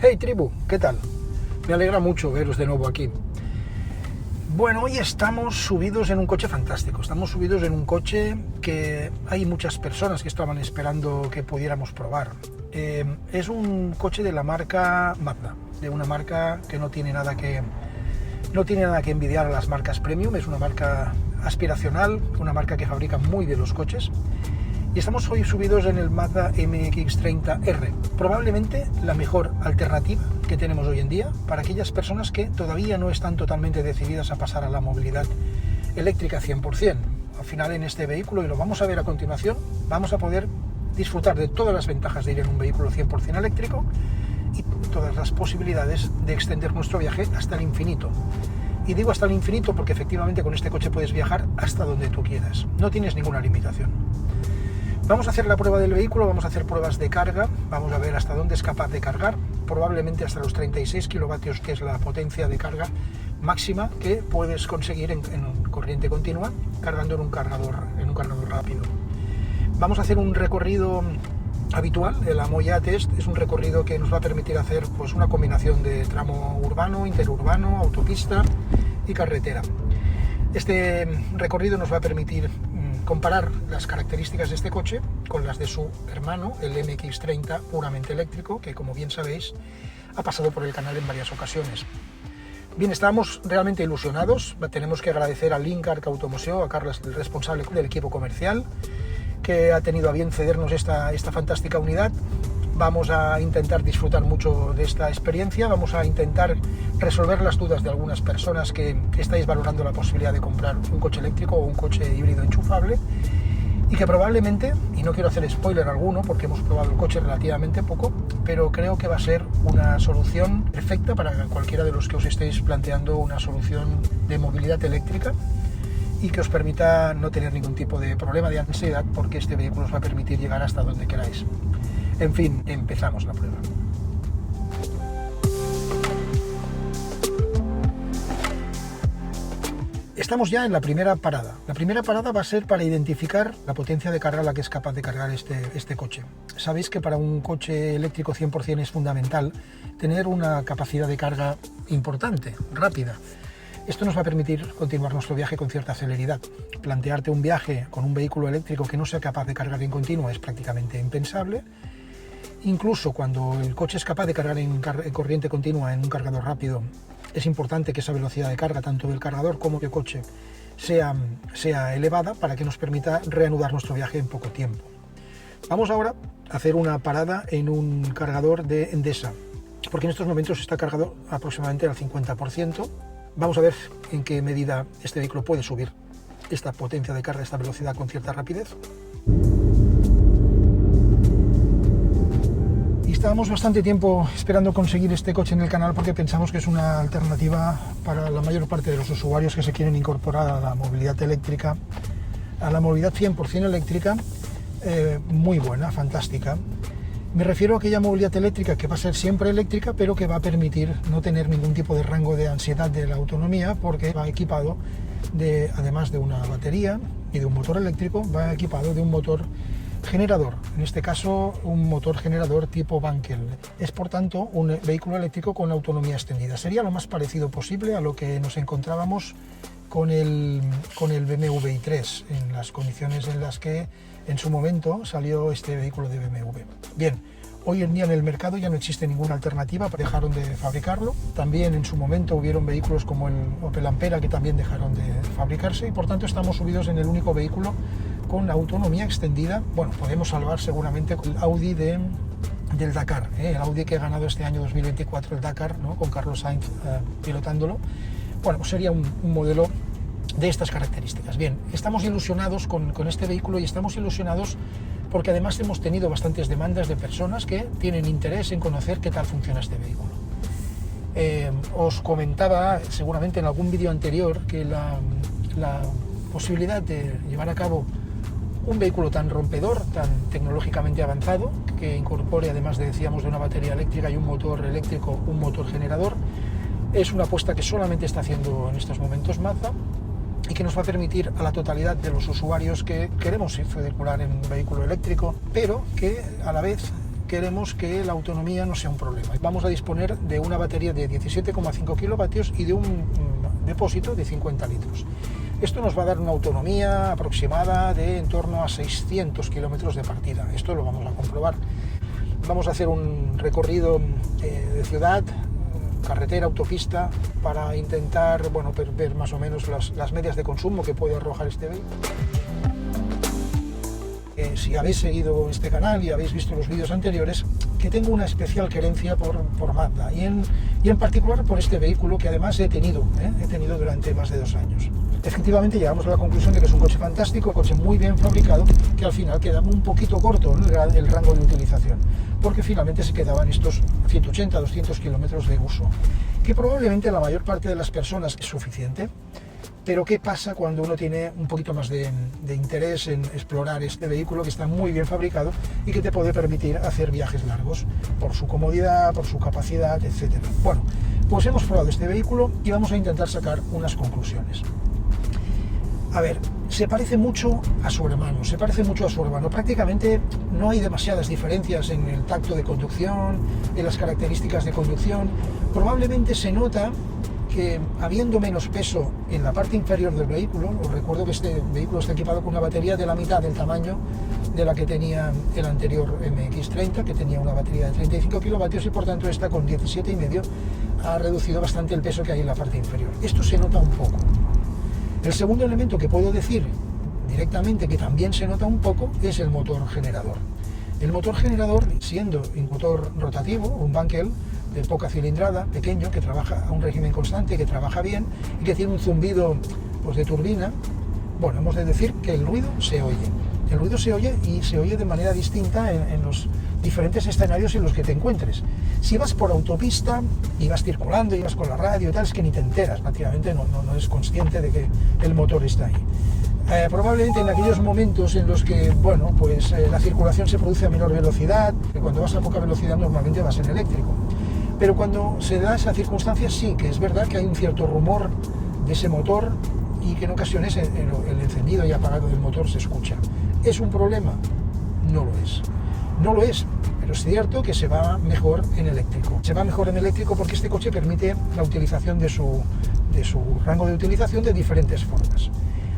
Hey tribu, ¿qué tal? Me alegra mucho veros de nuevo aquí. Bueno, hoy estamos subidos en un coche fantástico. Estamos subidos en un coche que hay muchas personas que estaban esperando que pudiéramos probar. Es un coche de la marca Mazda, de una marca que no tiene nada que envidiar a las marcas premium. Es una marca aspiracional, una marca que fabrica muy bien los coches. Y estamos hoy subidos en el Mazda MX-30R, probablemente la mejor alternativa que tenemos hoy en día para aquellas personas que todavía no están totalmente decididas a pasar a la movilidad eléctrica 100%. Al final, en este vehículo, y lo vamos a ver a continuación, vamos a poder disfrutar de todas las ventajas de ir en un vehículo 100% eléctrico y todas las posibilidades de extender nuestro viaje hasta el infinito. Y digo hasta el infinito porque efectivamente con este coche puedes viajar hasta donde tú quieras, no tienes ninguna limitación. Vamos a hacer la prueba del vehículo, vamos a hacer pruebas de carga, vamos a ver hasta dónde es capaz de cargar, probablemente hasta los 36 kilovatios, que es la potencia de carga máxima que puedes conseguir en corriente continua cargando en un cargador rápido. Vamos a hacer un recorrido habitual, el Amoya Test. Es un recorrido que nos va a permitir hacer pues una combinación de tramo urbano, interurbano, autopista y carretera. Este recorrido nos va a permitir comparar las características de este coche con las de su hermano, el MX-30 puramente eléctrico, que como bien sabéis ha pasado por el canal en varias ocasiones. Bien, estábamos realmente ilusionados. Tenemos que agradecer a Lynk Automuseo, a Carlos, el responsable del equipo comercial, que ha tenido a bien cedernos esta fantástica unidad. Vamos a intentar disfrutar mucho de esta experiencia, vamos a intentar resolver las dudas de algunas personas que estáis valorando la posibilidad de comprar un coche eléctrico o un coche híbrido enchufable y que probablemente, y no quiero hacer spoiler alguno porque hemos probado el coche relativamente poco, pero creo que va a ser una solución perfecta para cualquiera de los que os estéis planteando una solución de movilidad eléctrica y que os permita no tener ningún tipo de problema de ansiedad, porque este vehículo os va a permitir llegar hasta donde queráis. En fin, empezamos la prueba. Estamos ya en la primera parada. La primera parada va a ser para identificar la potencia de carga a la que es capaz de cargar este coche. Sabéis que para un coche eléctrico 100% es fundamental tener una capacidad de carga importante, rápida. Esto nos va a permitir continuar nuestro viaje con cierta celeridad. Plantearte un viaje con un vehículo eléctrico que no sea capaz de cargar en continuo es prácticamente impensable. Incluso cuando el coche es capaz de cargar en corriente continua en un cargador rápido, es importante que esa velocidad de carga, tanto del cargador como del coche, sea elevada para que nos permita reanudar nuestro viaje en poco tiempo. Vamos ahora a hacer una parada en un cargador de Endesa, porque en estos momentos está cargado aproximadamente al 50%. Vamos a ver en qué medida este vehículo puede subir esta potencia de carga, esta velocidad con cierta rapidez. Estábamos bastante tiempo esperando conseguir este coche en el canal porque pensamos que es una alternativa para la mayor parte de los usuarios que se quieren incorporar a la movilidad eléctrica, a la movilidad 100% eléctrica, muy buena, fantástica. Me refiero a aquella movilidad eléctrica que va a ser siempre eléctrica, pero que va a permitir no tener ningún tipo de rango de ansiedad de la autonomía, porque va equipado además de una batería y de un motor eléctrico, va equipado de un motor generador, en este caso un motor generador tipo Wankel. Es por tanto un vehículo eléctrico con autonomía extendida. Sería lo más parecido posible a lo que nos encontrábamos con el BMW i3, en las condiciones en las que en su momento salió este vehículo de BMW. Bien, hoy en día en el mercado ya no existe ninguna alternativa, dejaron de fabricarlo. También en su momento hubieron vehículos como el Opel Ampera que también dejaron de fabricarse y por tanto estamos subidos en el único vehículo con autonomía extendida. Bueno, podemos salvar seguramente el Audi del Dakar, el Audi que ha ganado este año 2024 el Dakar, ¿no? Con Carlos Sainz pilotándolo. Bueno, pues sería un modelo de estas características. Bien, estamos ilusionados con este vehículo y estamos ilusionados porque además hemos tenido bastantes demandas de personas que tienen interés en conocer qué tal funciona este vehículo. Os comentaba seguramente en algún vídeo anterior que la posibilidad de llevar a cabo un vehículo tan rompedor, tan tecnológicamente avanzado, que incorpore, además de una batería eléctrica y un motor eléctrico, un motor generador, es una apuesta que solamente está haciendo en estos momentos Mazda y que nos va a permitir a la totalidad de los usuarios que queremos circular en un vehículo eléctrico, pero que a la vez queremos que la autonomía no sea un problema. Vamos a disponer de una batería de 17,5 kilovatios y de un depósito de 50 litros. Esto nos va a dar una autonomía aproximada de en torno a 600 kilómetros de partida. Esto lo vamos a comprobar. Vamos a hacer un recorrido de ciudad, carretera, autopista, para intentar, bueno, ver más o menos las medias de consumo que puede arrojar este vehículo. Si habéis seguido este canal y habéis visto los vídeos anteriores, que tengo una especial querencia por Mazda y en particular por este vehículo, que además he tenido durante más de 2 años. Efectivamente llegamos a la conclusión de que es un coche fantástico, un coche muy bien fabricado, que al final queda un poquito corto el rango de utilización, porque finalmente se quedaban estos 180-200 kilómetros de uso, que probablemente la mayor parte de las personas es suficiente. Pero ¿qué pasa cuando uno tiene un poquito más de interés en explorar este vehículo, que está muy bien fabricado y que te puede permitir hacer viajes largos por su comodidad, por su capacidad, etc.? Bueno, pues hemos probado este vehículo y vamos a intentar sacar unas conclusiones. A ver, se parece mucho a su hermano, prácticamente no hay demasiadas diferencias en el tacto de conducción, en las características de conducción. Probablemente se nota que habiendo menos peso en la parte inferior del vehículo, os recuerdo que este vehículo está equipado con una batería de la mitad del tamaño de la que tenía el anterior MX-30, que tenía una batería de 35 kilovatios y por tanto esta con 17,5 ha reducido bastante el peso que hay en la parte inferior. Esto se nota un poco. El segundo elemento que puedo decir directamente que también se nota un poco es el motor generador. El motor generador, siendo un motor rotativo, un Wankel de poca cilindrada, pequeño, que trabaja a un régimen constante, que trabaja bien y que tiene un zumbido pues, de turbina, bueno, hemos de decir que el ruido se oye. El ruido se oye y se oye de manera distinta en los diferentes escenarios en los que te encuentres. Si vas por autopista y vas circulando y vas con la radio y tal, es que ni te enteras, prácticamente no eres consciente de que el motor está ahí. Probablemente en aquellos momentos en los que, bueno, pues la circulación se produce a menor velocidad, que cuando vas a poca velocidad normalmente vas en eléctrico. Pero cuando se da esa circunstancia sí que es verdad que hay un cierto rumor de ese motor y que en ocasiones el encendido y apagado del motor se escucha. ¿Es un problema? No lo es. No lo es, pero es cierto que se va mejor en eléctrico. Se va mejor en eléctrico porque este coche permite la utilización de su rango de utilización de diferentes formas.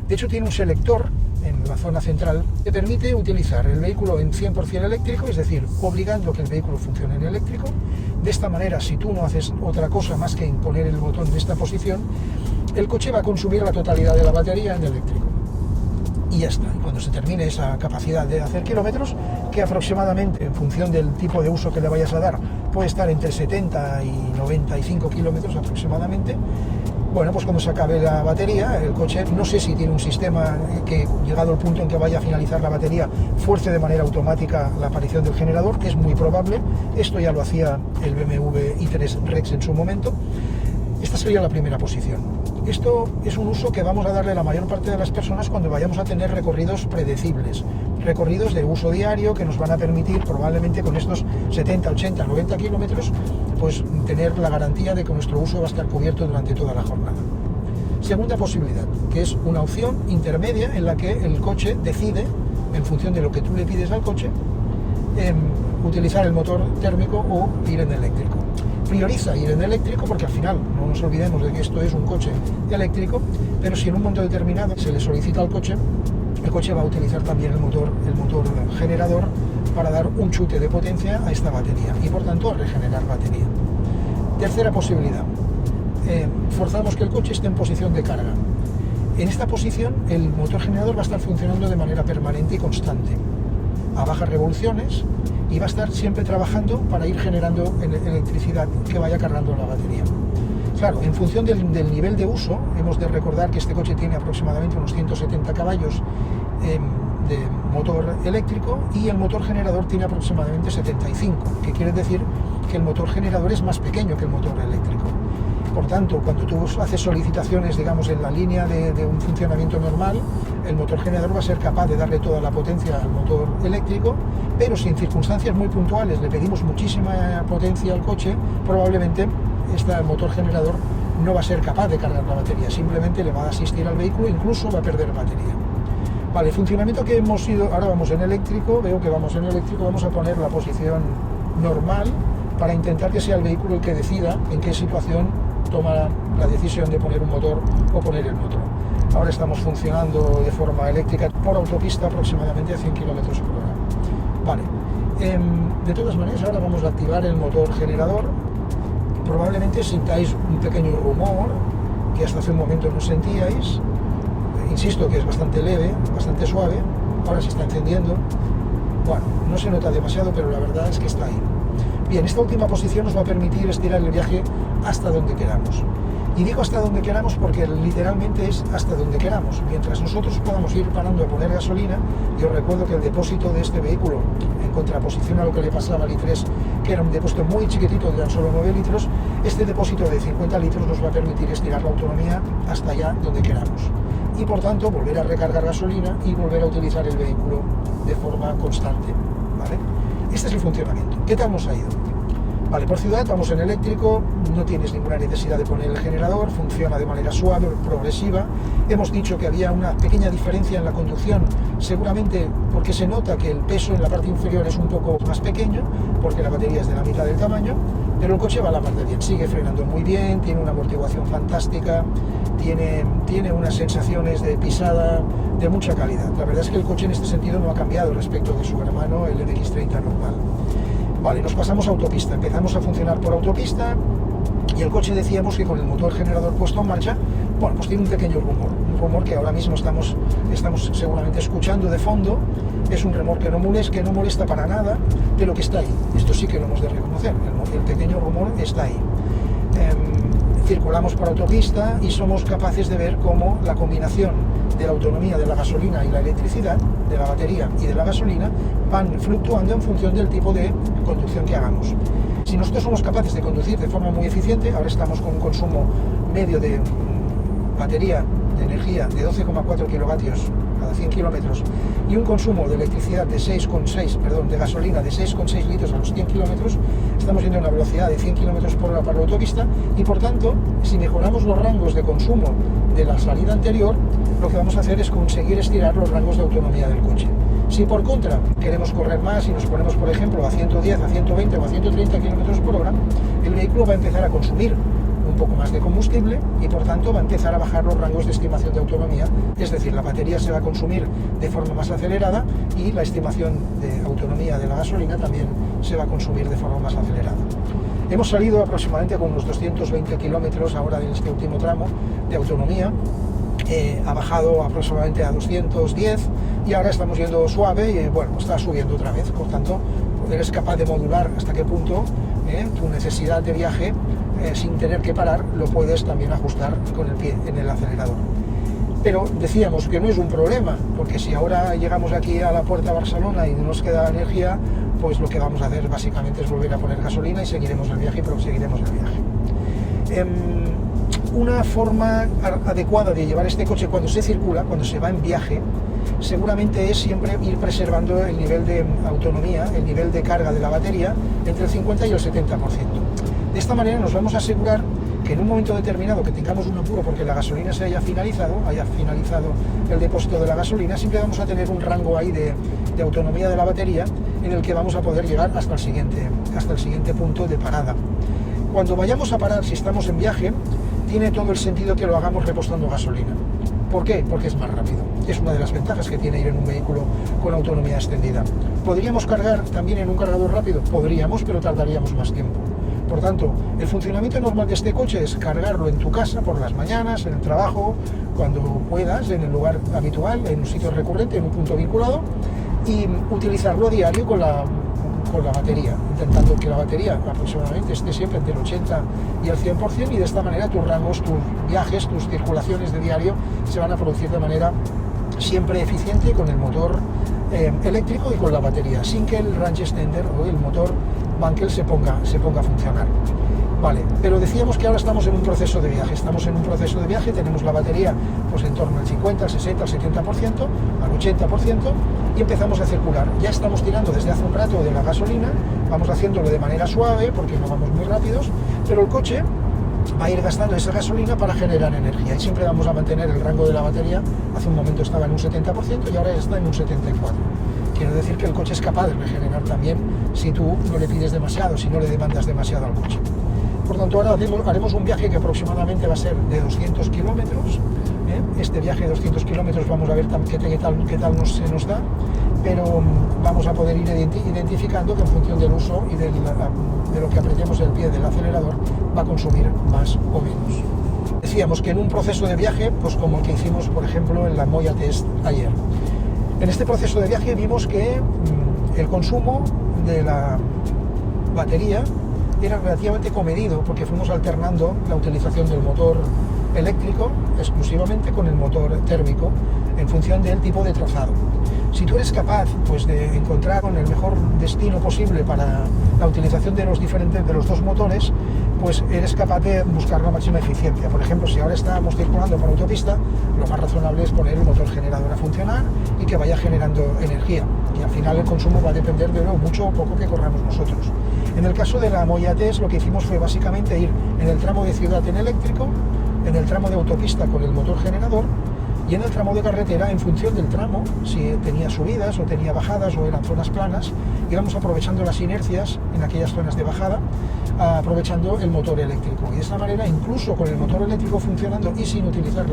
De hecho tiene un selector en la zona central que permite utilizar el vehículo en 100% eléctrico, es decir, obligando que el vehículo funcione en eléctrico. De esta manera, si tú no haces otra cosa más que imponer el botón de esta posición, el coche va a consumir la totalidad de la batería en eléctrico. Y ya está. Cuando se termine esa capacidad de hacer kilómetros, que aproximadamente, en función del tipo de uso que le vayas a dar, puede estar entre 70 y 95 kilómetros aproximadamente, bueno, pues cuando se acabe la batería, el coche, no sé si tiene un sistema que, llegado al punto en que vaya a finalizar la batería, fuerce de manera automática la aparición del generador, que es muy probable. Esto ya lo hacía el BMW i3 Rex en su momento. Esta sería la primera posición. Esto es un uso que vamos a darle a la mayor parte de las personas cuando vayamos a tener recorridos predecibles, recorridos de uso diario que nos van a permitir probablemente con estos 70, 80, 90 kilómetros pues tener la garantía de que nuestro uso va a estar cubierto durante toda la jornada. Segunda posibilidad, que es una opción intermedia en la que el coche decide, en función de lo que tú le pides al coche, utilizar el motor térmico o ir en eléctrico. Prioriza ir en eléctrico porque al final no nos olvidemos de que esto es un coche eléctrico, pero si en un momento determinado se le solicita al coche, el coche va a utilizar también el motor generador para dar un chute de potencia a esta batería y por tanto a regenerar batería. Tercera posibilidad, forzamos que el coche esté en posición de carga. En esta posición el motor generador va a estar funcionando de manera permanente y constante, a bajas revoluciones, y va a estar siempre trabajando para ir generando electricidad que vaya cargando la batería. Claro, en función del nivel de uso, hemos de recordar que este coche tiene aproximadamente unos 170 caballos de motor eléctrico y el motor generador tiene aproximadamente 75, que quiere decir que el motor generador es más pequeño que el motor eléctrico. Por tanto, cuando tú haces solicitaciones, digamos, en la línea de un funcionamiento normal, el motor generador va a ser capaz de darle toda la potencia al motor eléctrico, pero si en circunstancias muy puntuales le pedimos muchísima potencia al coche, probablemente este motor generador no va a ser capaz de cargar la batería, simplemente le va a asistir al vehículo, incluso va a perder batería. Vale, el funcionamiento que hemos ido, ahora vamos en eléctrico, veo que vamos en eléctrico, vamos a poner la posición normal para intentar que sea el vehículo el que decida en qué situación toma la decisión de poner un motor o poner el motor. Ahora estamos funcionando de forma eléctrica por autopista aproximadamente a 100 km por hora. Vale, de todas maneras ahora vamos a activar el motor generador. Probablemente sintáis un pequeño rumor que hasta hace un momento no sentíais. Insisto que es bastante leve, bastante suave. Ahora se está encendiendo. Bueno, no se nota demasiado, pero la verdad es que está ahí. Bien, esta última posición nos va a permitir estirar el viaje hasta donde queramos. Y digo hasta donde queramos porque literalmente es hasta donde queramos. Mientras nosotros podamos ir parando a poner gasolina, yo recuerdo que el depósito de este vehículo, en contraposición a lo que le pasaba al i3, que era un depósito muy chiquitito de tan solo 9 litros, este depósito de 50 litros nos va a permitir estirar la autonomía hasta allá donde queramos. Y por tanto volver a recargar gasolina y volver a utilizar el vehículo de forma constante, ¿vale? Este es el funcionamiento. ¿Qué tal nos ha ido? Vale, por ciudad vamos en eléctrico, no tienes ninguna necesidad de poner el generador, funciona de manera suave, progresiva. Hemos dicho que había una pequeña diferencia en la conducción, seguramente porque se nota que el peso en la parte inferior es un poco más pequeño, porque la batería es de la mitad del tamaño, pero el coche va a la mar de bien, sigue frenando muy bien, tiene una amortiguación fantástica, tiene unas sensaciones de pisada de mucha calidad. La verdad es que el coche en este sentido no ha cambiado respecto de su hermano, el MX-30 normal. Vale, nos pasamos a autopista, empezamos a funcionar por autopista y el coche decíamos que con el motor generador puesto en marcha, bueno, pues tiene un pequeño rumor, un rumor que ahora mismo estamos seguramente escuchando de fondo. Es un rumor que no molesta para nada, pero que está ahí. Esto sí que lo hemos de reconocer, el pequeño rumor está ahí. Circulamos por autopista y somos capaces de ver cómo la combinación de la autonomía de la gasolina y la electricidad, de la batería y de la gasolina, van fluctuando en función del tipo de conducción que hagamos. Si nosotros somos capaces de conducir de forma muy eficiente, ahora estamos con un consumo medio de batería de energía de 12,4 kilovatios cada 100 kilómetros y un consumo de electricidad de de gasolina de 6,6 litros a los 100 kilómetros, estamos yendo a una velocidad de 100 kilómetros por hora para la autopista y por tanto, si mejoramos los rangos de consumo de la salida anterior, lo que vamos a hacer es conseguir estirar los rangos de autonomía del coche. Si por contra queremos correr más y nos ponemos, por ejemplo, a 110, a 120 o a 130 kilómetros por hora, el vehículo va a empezar a consumir un poco más de combustible y por tanto va a empezar a bajar los rangos de estimación de autonomía, es decir, la batería se va a consumir de forma más acelerada y la estimación de autonomía de la gasolina también se va a consumir de forma más acelerada. Hemos salido aproximadamente con unos 220 kilómetros ahora en este último tramo de autonomía, ha bajado aproximadamente a 210 y ahora estamos yendo suave y bueno, está subiendo otra vez, por tanto eres capaz de modular hasta qué punto tu necesidad de viaje sin tener que parar, lo puedes también ajustar con el pie en el acelerador. Pero decíamos que no es un problema, porque si ahora llegamos aquí a la puerta de Barcelona y no nos queda energía, pues lo que vamos a hacer básicamente es volver a poner gasolina y seguiremos el viaje y proseguiremos el viaje. Una forma adecuada de llevar este coche cuando se circula, cuando se va en viaje, seguramente es siempre ir preservando el nivel de autonomía, el nivel de carga de la batería entre el 50 y el 70%. De esta manera nos vamos a asegurar que en un momento determinado que tengamos un apuro porque la gasolina se haya finalizado el depósito de la gasolina, siempre vamos a tener un rango ahí de autonomía de la batería en el que vamos a poder llegar hasta el siguiente punto de parada. Cuando vayamos a parar, si estamos en viaje, tiene todo el sentido que lo hagamos repostando gasolina. ¿Por qué? Porque es más rápido. Es una de las ventajas que tiene ir en un vehículo con autonomía extendida. ¿Podríamos cargar también en un cargador rápido? Podríamos, pero tardaríamos más tiempo. Por tanto, el funcionamiento normal de este coche es cargarlo en tu casa por las mañanas, en el trabajo, cuando puedas, en el lugar habitual, en un sitio recurrente, en un punto vinculado, y utilizarlo a diario con la batería, intentando que la batería aproximadamente esté siempre entre el 80 y el 100%, y de esta manera tus rangos, tus viajes, tus circulaciones de diario se van a producir de manera siempre eficiente con el motor eléctrico y con la batería, sin que el range extender o el motor Wankel se ponga a funcionar. Vale, pero decíamos que ahora estamos en un proceso de viaje, tenemos la batería pues en torno al 50, al 60, al 70%, al 80% y empezamos a circular. Ya estamos tirando desde hace un rato de la gasolina, vamos haciéndolo de manera suave porque no vamos muy rápidos, pero el coche va a ir gastando esa gasolina para generar energía, y siempre vamos a mantener el rango de la batería. Hace un momento estaba en un 70% y ahora está en un 74%. Quiero decir que el coche es capaz de regenerar también si tú no le pides demasiado, si no le demandas demasiado al coche. Por tanto, ahora haremos un viaje que aproximadamente va a ser de 200 kilómetros. Este viaje de 200 kilómetros vamos a ver qué tal se nos da, pero vamos a poder ir identificando que en función del uso y de lo que apretemos el pie del acelerador va a consumir más o menos. Decíamos que en un proceso de viaje, pues como el que hicimos por ejemplo en la Moya Test ayer, en este proceso de viaje vimos que el consumo de la batería era relativamente comedido, porque fuimos alternando la utilización del motor eléctrico exclusivamente con el motor térmico en función del tipo de trazado. Si tú eres capaz pues, de encontrar con el mejor destino posible para la utilización de los dos motores, pues eres capaz de buscar la máxima eficiencia. Por ejemplo, si ahora estamos circulando por autopista, lo más razonable es poner el motor generador a funcionar y que vaya generando energía, y al final el consumo va a depender de lo mucho o poco que corramos nosotros. En el caso de la Moya Test, lo que hicimos fue básicamente ir en el tramo de ciudad en eléctrico, en el tramo de autopista con el motor generador, y en el tramo de carretera, en función del tramo, si tenía subidas o tenía bajadas o eran zonas planas, íbamos aprovechando las inercias en aquellas zonas de bajada, aprovechando el motor eléctrico. Y de esta manera, incluso con el motor eléctrico funcionando y sin utilizar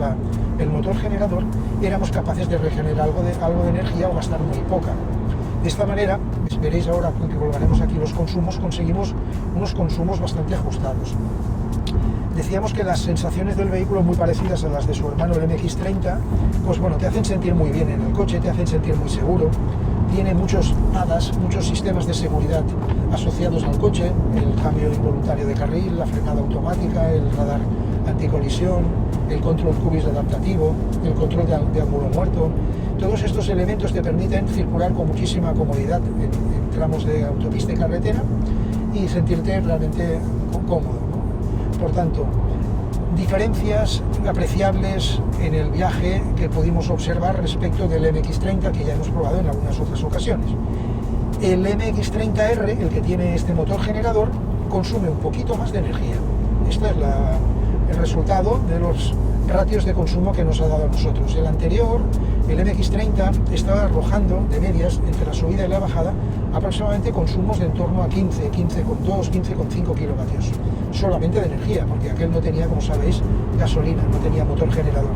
el motor generador, éramos capaces de regenerar algo de energía o gastar muy poca. De esta manera, veréis ahora que colgaremos aquí los consumos, conseguimos unos consumos bastante ajustados. Decíamos que las sensaciones del vehículo, muy parecidas a las de su hermano el MX-30, pues bueno, te hacen sentir muy bien en el coche, te hacen sentir muy seguro. Tiene muchos ADAS, muchos sistemas de seguridad asociados al coche: el cambio involuntario de carril, la frenada automática, el radar anticolisión, el control cubis adaptativo, el control de ángulo muerto. Todos estos elementos te permiten circular con muchísima comodidad en tramos de autopista y carretera y sentirte realmente cómodo, ¿no? Por tanto, diferencias apreciables en el viaje que pudimos observar respecto del MX-30, que ya hemos probado en algunas otras ocasiones. El MX-30R, el que tiene este motor generador, consume un poquito más de energía. Este es el resultado de los ratios de consumo que nos ha dado a nosotros. El anterior, el MX-30, estaba arrojando de medias entre la subida y la bajada aproximadamente consumos de en torno a 15,2, 15,5 kilovatios solamente de energía, porque aquel no tenía, como sabéis, gasolina, no tenía motor generador.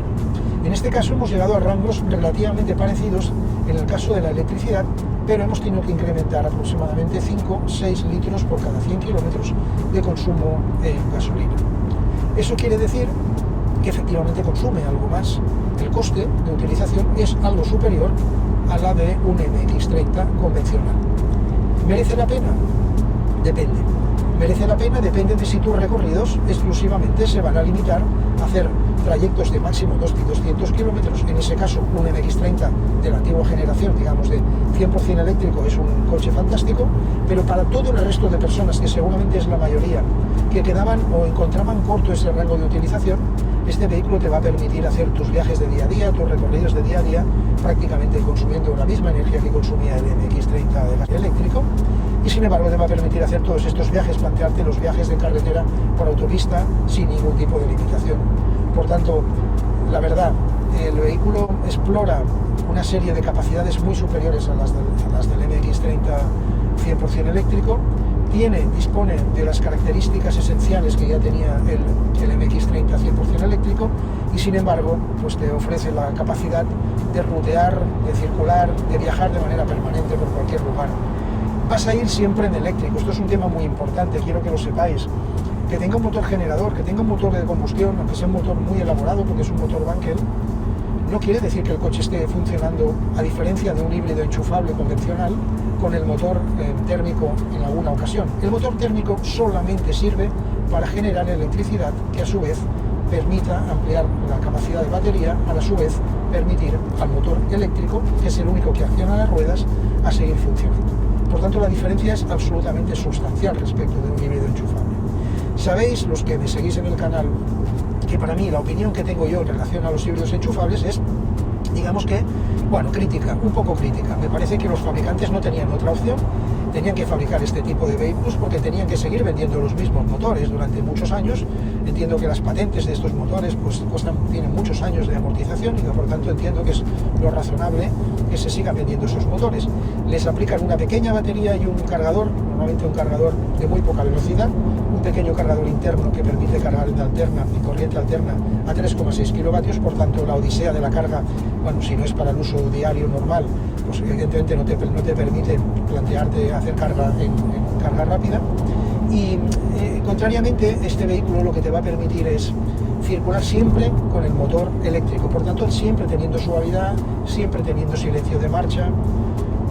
En este caso hemos llegado a rangos relativamente parecidos en el caso de la electricidad, pero hemos tenido que incrementar aproximadamente 5-6 litros por cada 100 kilómetros de consumo en gasolina. Eso quiere decir que efectivamente consume algo más. El coste de utilización es algo superior a la de un MX-30 convencional. ¿Merece la pena? Depende. Merece la pena depende de si tus recorridos exclusivamente se van a limitar a hacer trayectos de máximo 200 kilómetros. En ese caso, un MX-30 de la antigua generación, digamos de 100% eléctrico, es un coche fantástico, pero para todo el resto de personas, que seguramente es la mayoría, que quedaban o encontraban corto ese rango de utilización, este vehículo te va a permitir hacer tus viajes de día a día, tus recorridos de día a día, prácticamente consumiendo la misma energía que consumía el MX-30 de gas eléctrico, y sin embargo te va a permitir hacer todos estos viajes, plantearte los viajes de carretera por autopista sin ningún tipo de limitación. Por tanto, la verdad, el vehículo explora una serie de capacidades muy superiores a las del MX-30 100% eléctrico, dispone de las características esenciales que ya tenía el MX-30 100% eléctrico, y sin embargo pues te ofrece la capacidad de rutear, de circular, de viajar de manera permanente por cualquier lugar. Vas a ir siempre en eléctrico. Esto es un tema muy importante, quiero que lo sepáis. Que tenga un motor generador, que tenga un motor de combustión, aunque sea un motor muy elaborado, porque es un motor Wankel, no quiere decir que el coche esté funcionando, a diferencia de un híbrido enchufable convencional, con el motor térmico en alguna ocasión. El motor térmico solamente sirve para generar electricidad, que a su vez permita ampliar la capacidad de batería, a su vez permitir al motor eléctrico, que es el único que acciona las ruedas, a seguir funcionando. Por tanto, la diferencia es absolutamente sustancial respecto de un híbrido enchufable. Sabéis, los que me seguís en el canal, que para mí la opinión que tengo yo en relación a los híbridos enchufables es, digamos que, bueno, crítica, un poco crítica. Me parece que los fabricantes no tenían otra opción tenían que fabricar este tipo de vehículos porque tenían que seguir vendiendo los mismos motores durante muchos años. Entiendo que las patentes de estos motores pues tienen muchos años de amortización y que por tanto entiendo que es lo razonable que se sigan vendiendo esos motores. Les aplican una pequeña batería y un cargador, normalmente un cargador de muy poca velocidad, un pequeño cargador interno que permite cargar en corriente alterna a 3,6 kilovatios, por tanto la odisea de la carga, bueno, si no es para el uso diario normal, pues evidentemente no te permite plantearte hacer carga en carga rápida. Y contrariamente, este vehículo lo que te va a permitir es circular siempre con el motor eléctrico, por tanto siempre teniendo suavidad, siempre teniendo silencio de marcha.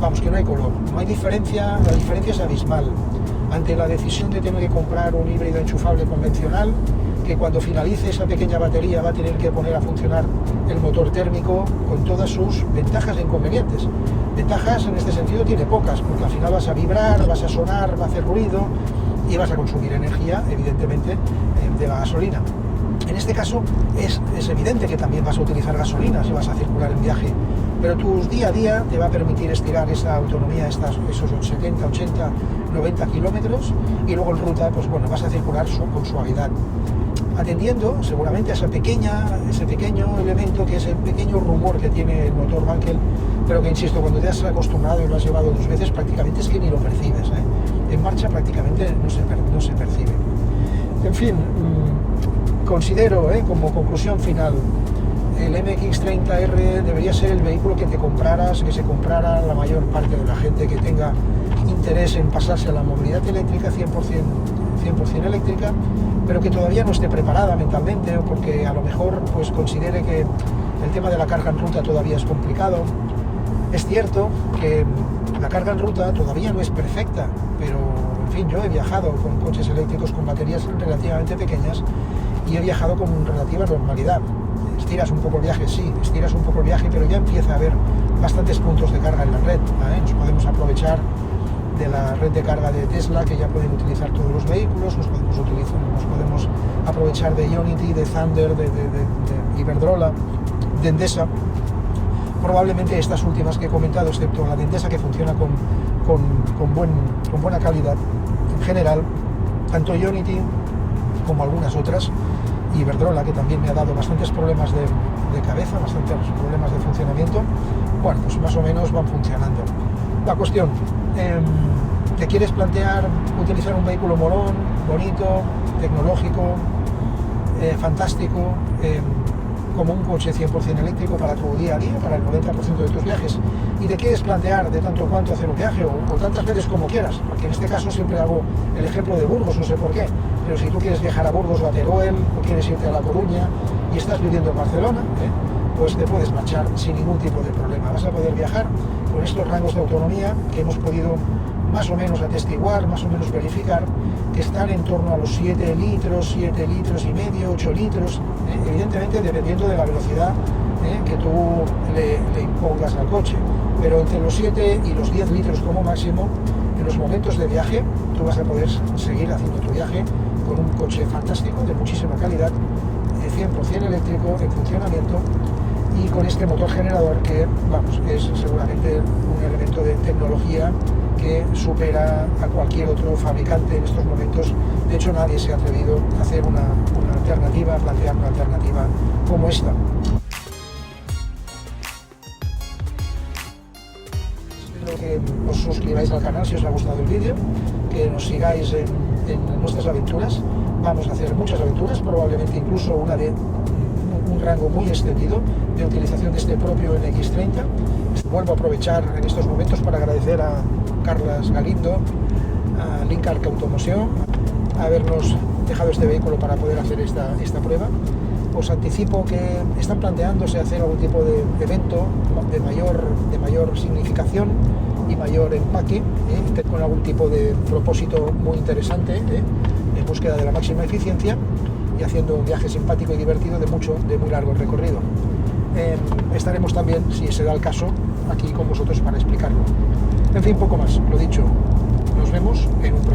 Vamos, que no hay color, no hay diferencia, la diferencia es abismal ante la decisión de tener que comprar un híbrido enchufable convencional, que cuando finalice esa pequeña batería va a tener que poner a funcionar el motor térmico con todas sus ventajas e inconvenientes. Ventajas en este sentido tiene pocas, porque al final vas a vibrar, vas a sonar, va a hacer ruido y vas a consumir energía, evidentemente, de la gasolina. En este caso es evidente que también vas a utilizar gasolina si vas a circular en viaje, pero tu día a día te va a permitir estirar esa autonomía, esos 70, 80, 90 kilómetros, y luego en ruta, pues bueno, vas a circular con suavidad, atendiendo seguramente a ese pequeño elemento que es el pequeño rumor que tiene el motor Wankel, pero que, insisto, cuando te has acostumbrado y lo has llevado 2 veces, prácticamente es que ni lo percibes, En marcha prácticamente no se percibe. En fin, considero, como conclusión final, el MX-30R debería ser el vehículo que se comprara la mayor parte de la gente que tenga interés en pasarse a la movilidad eléctrica, 100% eléctrica, pero que todavía no esté preparada mentalmente, o porque a lo mejor pues considere que el tema de la carga en ruta todavía es complicado. Es cierto que la carga en ruta todavía no es perfecta, pero en fin, yo he viajado con coches eléctricos con baterías relativamente pequeñas y he viajado con relativa normalidad. Estiras un poco el viaje, sí, pero ya empieza a haber bastantes puntos de carga en la red, Nos podemos aprovechar de la red de carga de Tesla, que ya pueden utilizar todos los vehículos, nos podemos aprovechar de Ionity, de Thunder, de Iberdrola, de Endesa. Probablemente estas últimas que he comentado, excepto la de Endesa, que funciona con buena calidad en general, tanto Ionity como algunas otras, y Iberdrola, que también me ha dado bastantes problemas de cabeza, bastantes problemas de funcionamiento, bueno, pues más o menos van funcionando. La cuestión, ¿te quieres plantear utilizar un vehículo molón, bonito, tecnológico, fantástico, como un coche 100% eléctrico para tu día a día, para el 90% de tus viajes, y te quieres plantear de tanto en cuanto hacer un viaje, o tantas veces como quieras, porque en este caso siempre hago el ejemplo de Burgos, no sé por qué, pero si tú quieres viajar a Burgos o a Teruel, o quieres irte a La Coruña y estás viviendo en Barcelona, pues te puedes marchar sin ningún tipo de problema. Vas a poder viajar con estos rangos de autonomía que hemos podido más o menos atestiguar, más o menos verificar, que están en torno a los 7 litros, 7 litros y medio, 8 litros, evidentemente dependiendo de la velocidad que tú le impongas al coche, pero entre los 7 y los 10 litros como máximo. En los momentos de viaje tú vas a poder seguir haciendo tu viaje con un coche fantástico, de muchísima calidad, 100% eléctrico, en funcionamiento, y con este motor generador que, vamos, es seguramente un elemento de tecnología que supera a cualquier otro fabricante en estos momentos. De hecho, nadie se ha atrevido a hacer una alternativa, a plantear una alternativa como esta. Espero que os suscribáis al canal si os ha gustado el vídeo, que nos sigáis en nuestras aventuras. Vamos a hacer muchas aventuras, probablemente incluso una de un rango muy extendido de utilización de este propio MX-30. Vuelvo a aprovechar en estos momentos para agradecer a Carlas Galindo, a Linkark Automoción, habernos dejado este vehículo para poder hacer esta prueba. Os anticipo que están planteándose hacer algún tipo de evento de mayor significación y mayor empaque, con algún tipo de propósito muy interesante, en búsqueda de la máxima eficiencia y haciendo un viaje simpático y divertido de muy largo recorrido. Estaremos también, si se da el caso, aquí con vosotros para explicarlo. En fin, poco más, lo dicho, nos vemos en un próximo.